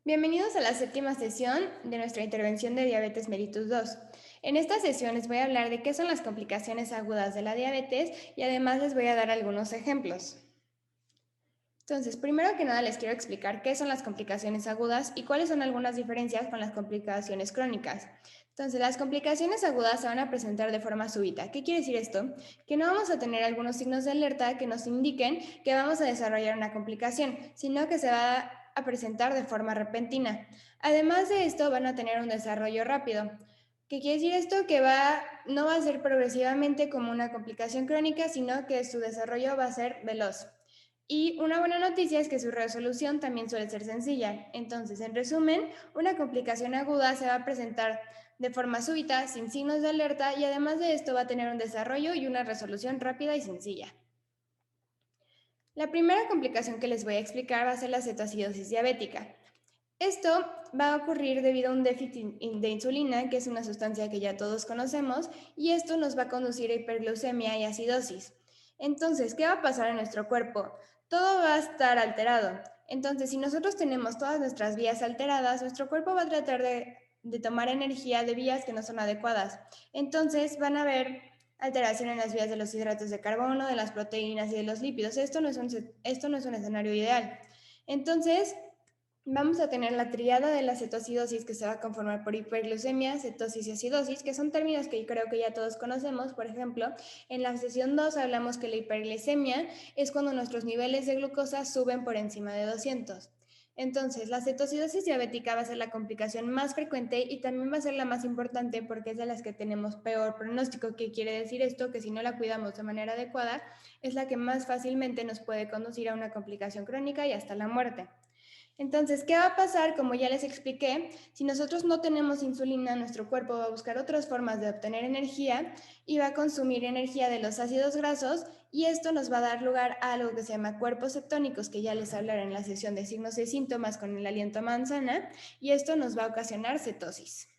Bienvenidos a la séptima sesión de nuestra intervención de diabetes mellitus 2. En esta sesión les voy a hablar de qué son las complicaciones agudas de la diabetes y además les voy a dar algunos ejemplos. Entonces, primero que nada les quiero explicar qué son las complicaciones agudas y cuáles son algunas diferencias con las complicaciones crónicas. Entonces, las complicaciones agudas se van a presentar de forma súbita. ¿Qué quiere decir esto? Que no vamos a tener algunos signos de alerta que nos indiquen que vamos a desarrollar una complicación, sino que se va a presentar de forma repentina. Además de esto, van a tener un desarrollo rápido. ¿Qué quiere decir esto? Que no va a ser progresivamente como una complicación crónica, sino que su desarrollo va a ser veloz. Y una buena noticia es que su resolución también suele ser sencilla. Entonces, en resumen, una complicación aguda se va a presentar de forma súbita, sin signos de alerta, y además de esto va a tener un desarrollo y una resolución rápida y sencilla. La primera complicación que les voy a explicar va a ser la cetoacidosis diabética. Esto va a ocurrir debido a un déficit de insulina, que es una sustancia que ya todos conocemos, y esto nos va a conducir a hiperglucemia y acidosis. Entonces, ¿qué va a pasar en nuestro cuerpo? Todo va a estar alterado. Entonces, si nosotros tenemos todas nuestras vías alteradas, nuestro cuerpo va a tratar de tomar energía de vías que no son adecuadas. Entonces, van a haber alteración en las vías de los hidratos de carbono, de las proteínas y de los lípidos. Esto no es un escenario ideal. Entonces, vamos a tener la triada de la cetoacidosis, que se va a conformar por hiperglucemia, cetosis y acidosis, que son términos que creo que ya todos conocemos. Por ejemplo, en la sesión 2 hablamos que la hiperglicemia es cuando nuestros niveles de glucosa suben por encima de 200. Entonces, la cetoacidosis diabética va a ser la complicación más frecuente y también va a ser la más importante porque es de las que tenemos peor pronóstico. ¿Qué quiere decir esto? Que si no la cuidamos de manera adecuada, es la que más fácilmente nos puede conducir a una complicación crónica y hasta la muerte. Entonces, ¿qué va a pasar? Como ya les expliqué, si nosotros no tenemos insulina, nuestro cuerpo va a buscar otras formas de obtener energía y va a consumir energía de los ácidos grasos, y esto nos va a dar lugar a algo que se llama cuerpos cetónicos, que ya les hablaré en la sesión de signos y síntomas con el aliento a manzana, y esto nos va a ocasionar cetosis.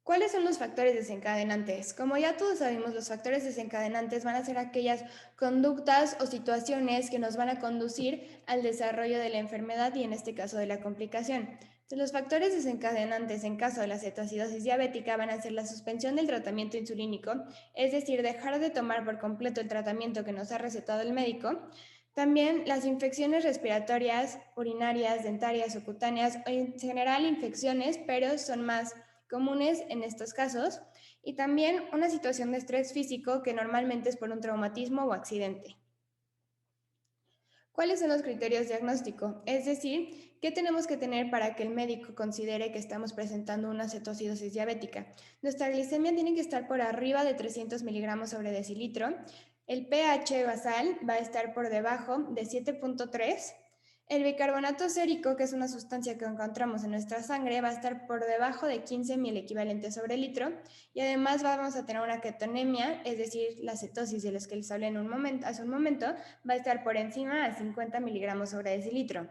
¿Cuáles son los factores desencadenantes? Como ya todos sabemos, los factores desencadenantes van a ser aquellas conductas o situaciones que nos van a conducir al desarrollo de la enfermedad y en este caso de la complicación. Entonces, los factores desencadenantes en caso de la cetoacidosis diabética van a ser la suspensión del tratamiento insulínico, es decir, dejar de tomar por completo el tratamiento que nos ha recetado el médico. También las infecciones respiratorias, urinarias, dentarias o cutáneas, o en general infecciones, pero son más comunes en estos casos, y también una situación de estrés físico que normalmente es por un traumatismo o accidente. ¿Cuáles son los criterios diagnóstico? Es decir, ¿qué tenemos que tener para que el médico considere que estamos presentando una cetoacidosis diabética? Nuestra glicemia tiene que estar por arriba de 300 miligramos sobre decilitro. El pH basal va a estar por debajo de 7.3. El bicarbonato sérico, que es una sustancia que encontramos en nuestra sangre, va a estar por debajo de 15 mil equivalentes sobre litro, y además vamos a tener una ketonemia, es decir, la cetosis de las que les hablé hace un momento, va a estar por encima de 50 miligramos sobre decilitro.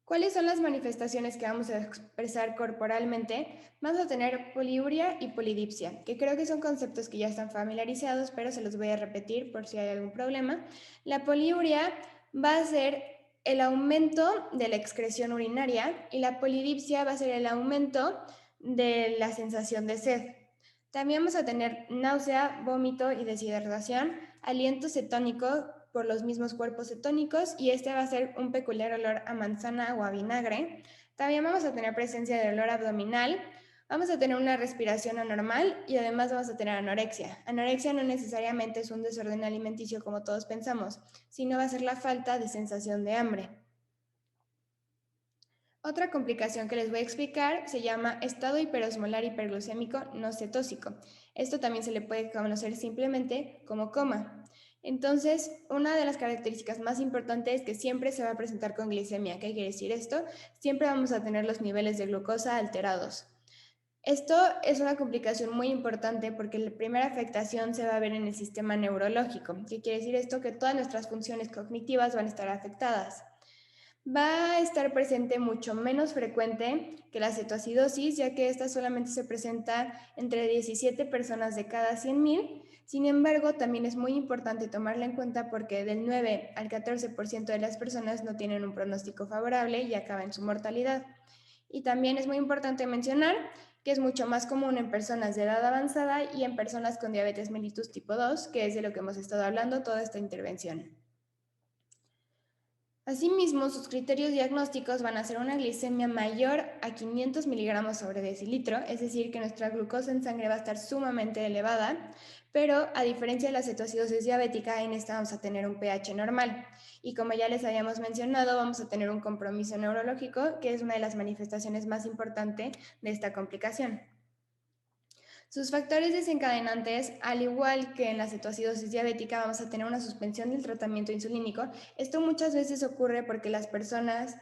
¿Cuáles son las manifestaciones que vamos a expresar corporalmente? Vamos a tener poliuria y polidipsia, que creo que son conceptos que ya están familiarizados, pero se los voy a repetir por si hay algún problema. La poliuria va a ser el aumento de la excreción urinaria y la polidipsia va a ser el aumento de la sensación de sed. También vamos a tener náusea, vómito y deshidratación, aliento cetónico por los mismos cuerpos cetónicos, y este va a ser un peculiar olor a manzana o a vinagre. También vamos a tener presencia de olor abdominal, vamos a tener una respiración anormal y además vamos a tener anorexia. Anorexia no necesariamente es un desorden alimenticio como todos pensamos, sino va a ser la falta de sensación de hambre. Otra complicación que les voy a explicar se llama estado hiperosmolar hiperglucémico no cetósico. Esto también se le puede conocer simplemente como coma. Entonces, una de las características más importantes es que siempre se va a presentar con glicemia. ¿Qué quiere decir esto? Siempre vamos a tener los niveles de glucosa alterados. Esto es una complicación muy importante porque la primera afectación se va a ver en el sistema neurológico. ¿Qué quiere decir esto? Que todas nuestras funciones cognitivas van a estar afectadas. Va a estar presente mucho menos frecuente que la cetoacidosis, ya que esta solamente se presenta entre 17 personas de cada 100.000. Sin embargo, también es muy importante tomarla en cuenta porque del 9 al 14% de las personas no tienen un pronóstico favorable y acaba en su mortalidad. Y también es muy importante mencionar que es mucho más común en personas de edad avanzada y en personas con diabetes mellitus tipo 2, que es de lo que hemos estado hablando toda esta intervención. Asimismo, sus criterios diagnósticos van a ser una glicemia mayor a 500 miligramos sobre decilitro, es decir, que nuestra glucosa en sangre va a estar sumamente elevada, pero a diferencia de la cetoacidosis diabética, en esta vamos a tener un pH normal. Y como ya les habíamos mencionado, vamos a tener un compromiso neurológico, que es una de las manifestaciones más importantes de esta complicación. Sus factores desencadenantes, al igual que en la cetoacidosis diabética, vamos a tener una suspensión del tratamiento insulínico. Esto muchas veces ocurre porque las personas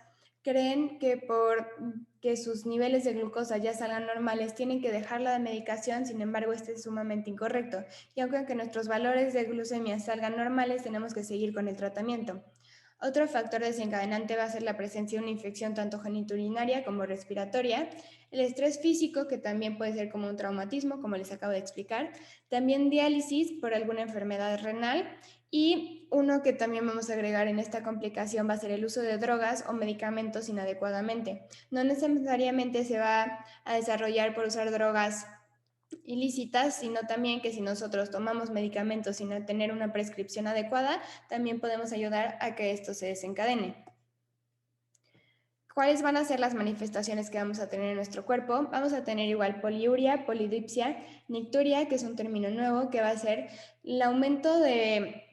creen que por que sus niveles de glucosa ya salgan normales, tienen que dejar la medicación, sin embargo, este es sumamente incorrecto. Y aunque nuestros valores de glucemia salgan normales, tenemos que seguir con el tratamiento. Otro factor desencadenante va a ser la presencia de una infección tanto genitourinaria como respiratoria, el estrés físico, que también puede ser como un traumatismo, como les acabo de explicar, también diálisis por alguna enfermedad renal y uno que también vamos a agregar en esta complicación va a ser el uso de drogas o medicamentos inadecuadamente. No necesariamente se va a desarrollar por usar drogas ilícitas, sino también que si nosotros tomamos medicamentos sin tener una prescripción adecuada, también podemos ayudar a que esto se desencadene. ¿Cuáles van a ser las manifestaciones que vamos a tener en nuestro cuerpo? Vamos a tener igual poliuria, polidipsia, nicturia, que es un término nuevo, que va a ser el aumento de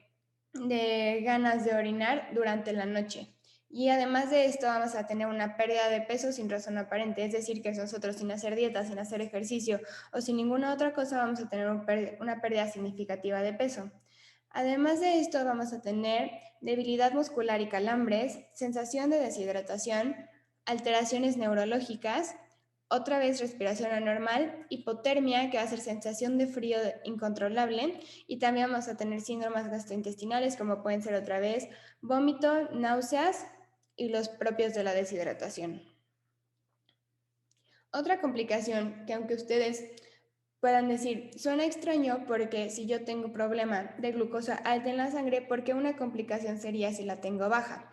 ganas de orinar durante la noche. Y además de esto vamos a tener una pérdida de peso sin razón aparente, es decir, que nosotros sin hacer dieta, sin hacer ejercicio o sin ninguna otra cosa vamos a tener una pérdida significativa de peso. Además de esto vamos a tener debilidad muscular y calambres, sensación de deshidratación, alteraciones neurológicas, otra vez respiración anormal, hipotermia, que va a ser sensación de frío incontrolable, y también vamos a tener síndromes gastrointestinales como pueden ser otra vez vómito, náuseas y los propios de la deshidratación. Otra complicación que aunque ustedes puedan decir, suena extraño porque si yo tengo problema de glucosa alta en la sangre, ¿por qué una complicación sería si la tengo baja?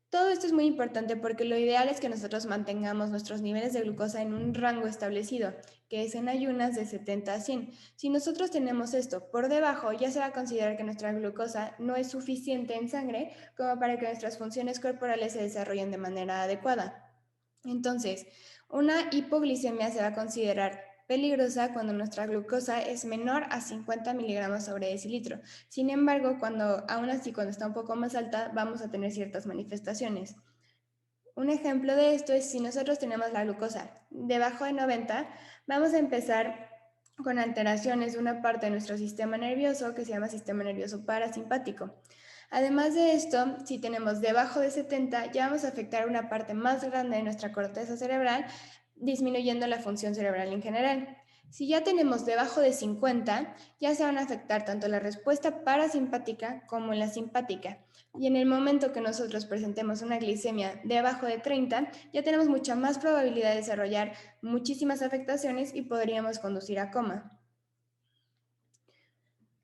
Todo esto es muy importante porque lo ideal es que nosotros mantengamos nuestros niveles de glucosa en un rango establecido, que es en ayunas de 70 a 100. Si nosotros tenemos esto por debajo, ya se va a considerar que nuestra glucosa no es suficiente en sangre como para que nuestras funciones corporales se desarrollen de manera adecuada. Entonces, una hipoglicemia se va a considerar peligrosa cuando nuestra glucosa es menor a 50 miligramos sobre decilitro. Sin embargo, aún así, cuando está un poco más alta, vamos a tener ciertas manifestaciones. Un ejemplo de esto es si nosotros tenemos la glucosa debajo de 90, vamos a empezar con alteraciones de una parte de nuestro sistema nervioso que se llama sistema nervioso parasimpático. Además de esto, si tenemos debajo de 70, ya vamos a afectar una parte más grande de nuestra corteza cerebral, disminuyendo la función cerebral en general. Si ya tenemos debajo de 50, ya se van a afectar tanto la respuesta parasimpática como la simpática. Y en el momento que nosotros presentemos una glicemia debajo de 30, ya tenemos mucha más probabilidad de desarrollar muchísimas afectaciones y podríamos conducir a coma.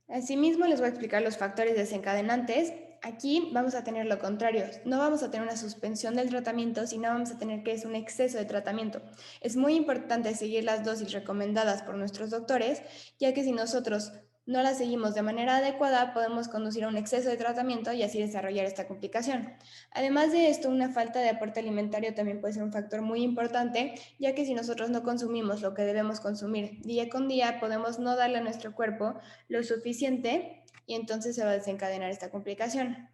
Asimismo, les voy a explicar los factores desencadenantes. Aquí vamos a tener lo contrario, no vamos a tener una suspensión del tratamiento, sino vamos a tener que es un exceso de tratamiento. Es muy importante seguir las dosis recomendadas por nuestros doctores, ya que si nosotros no las seguimos de manera adecuada, podemos conducir a un exceso de tratamiento y así desarrollar esta complicación. Además de esto, una falta de aporte alimentario también puede ser un factor muy importante, ya que si nosotros no consumimos lo que debemos consumir día con día, podemos no darle a nuestro cuerpo lo suficiente y entonces se va a desencadenar esta complicación.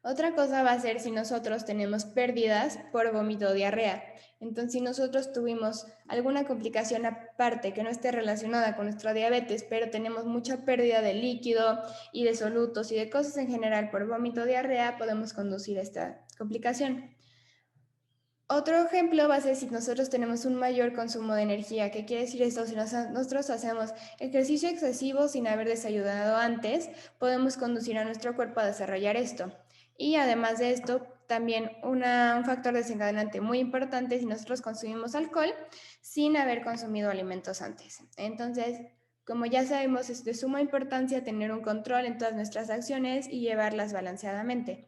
Otra cosa va a ser si nosotros tenemos pérdidas por vómito o diarrea. Entonces, si nosotros tuvimos alguna complicación aparte que no esté relacionada con nuestra diabetes, pero tenemos mucha pérdida de líquido y de solutos y de cosas en general por vómito o diarrea, podemos conducir a esta complicación. Otro ejemplo va a ser si nosotros tenemos un mayor consumo de energía. ¿Qué quiere decir esto? Si nosotros hacemos ejercicio excesivo sin haber desayunado antes, podemos conducir a nuestro cuerpo a desarrollar esto. Y además de esto, también un factor desencadenante muy importante si nosotros consumimos alcohol sin haber consumido alimentos antes. Entonces, como ya sabemos, es de suma importancia tener un control en todas nuestras acciones y llevarlas balanceadamente.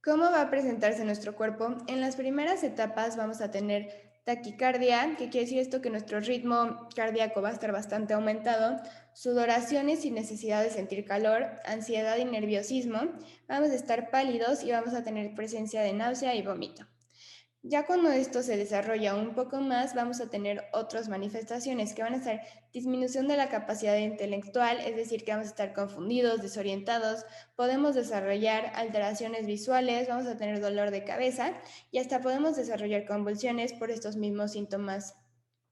¿Cómo va a presentarse nuestro cuerpo? En las primeras etapas vamos a tener taquicardia, que quiere decir esto que nuestro ritmo cardíaco va a estar bastante aumentado, sudoraciones sin necesidad de sentir calor, ansiedad y nerviosismo, vamos a estar pálidos y vamos a tener presencia de náusea y vómito. Ya cuando esto se desarrolla un poco más, vamos a tener otras manifestaciones que van a ser disminución de la capacidad intelectual, es decir, que vamos a estar confundidos, desorientados, podemos desarrollar alteraciones visuales, vamos a tener dolor de cabeza y hasta podemos desarrollar convulsiones por estos mismos síntomas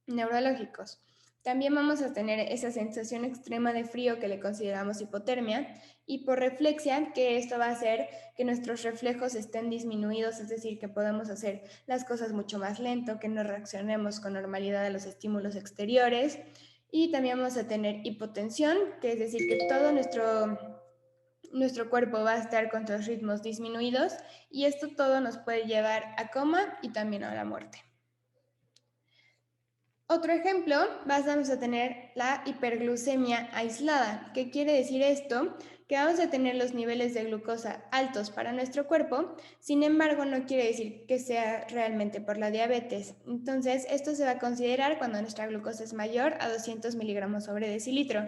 neurológicos. También vamos a tener esa sensación extrema de frío que le consideramos hipotermia y por reflexia, que esto va a hacer que nuestros reflejos estén disminuidos, es decir, que podemos hacer las cosas mucho más lento, que no reaccionemos con normalidad a los estímulos exteriores. Y también vamos a tener hipotensión, que es decir, que todo nuestro cuerpo va a estar con los ritmos disminuidos y esto todo nos puede llevar a coma y también a la muerte. Otro ejemplo, vamos a tener la hiperglucemia aislada. ¿Qué quiere decir esto? Que vamos a tener los niveles de glucosa altos para nuestro cuerpo, sin embargo no quiere decir que sea realmente por la diabetes. Entonces, esto se va a considerar cuando nuestra glucosa es mayor a 200 miligramos sobre decilitro.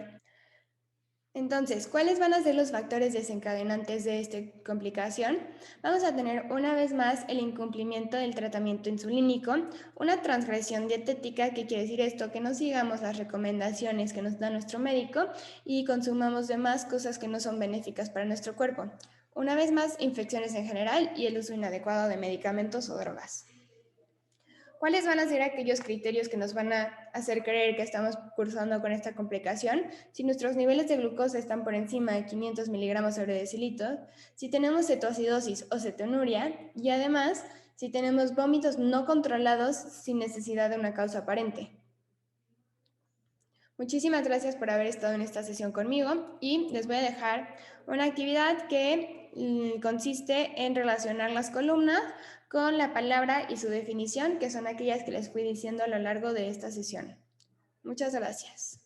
Entonces, ¿cuáles van a ser los factores desencadenantes de esta complicación? Vamos a tener una vez más el incumplimiento del tratamiento insulínico, una transgresión dietética, que quiere decir esto, que no sigamos las recomendaciones que nos da nuestro médico y consumamos demás cosas que no son benéficas para nuestro cuerpo. Una vez más, infecciones en general y el uso inadecuado de medicamentos o drogas. ¿Cuáles van a ser aquellos criterios que nos van a hacer creer que estamos cursando con esta complicación? Si nuestros niveles de glucosa están por encima de 500 miligramos sobre decilitro, si tenemos cetoacidosis o cetonuria y además si tenemos vómitos no controlados sin necesidad de una causa aparente. Muchísimas gracias por haber estado en esta sesión conmigo y les voy a dejar una actividad que consiste en relacionar las columnas con la palabra y su definición, que son aquellas que les fui diciendo a lo largo de esta sesión. Muchas gracias.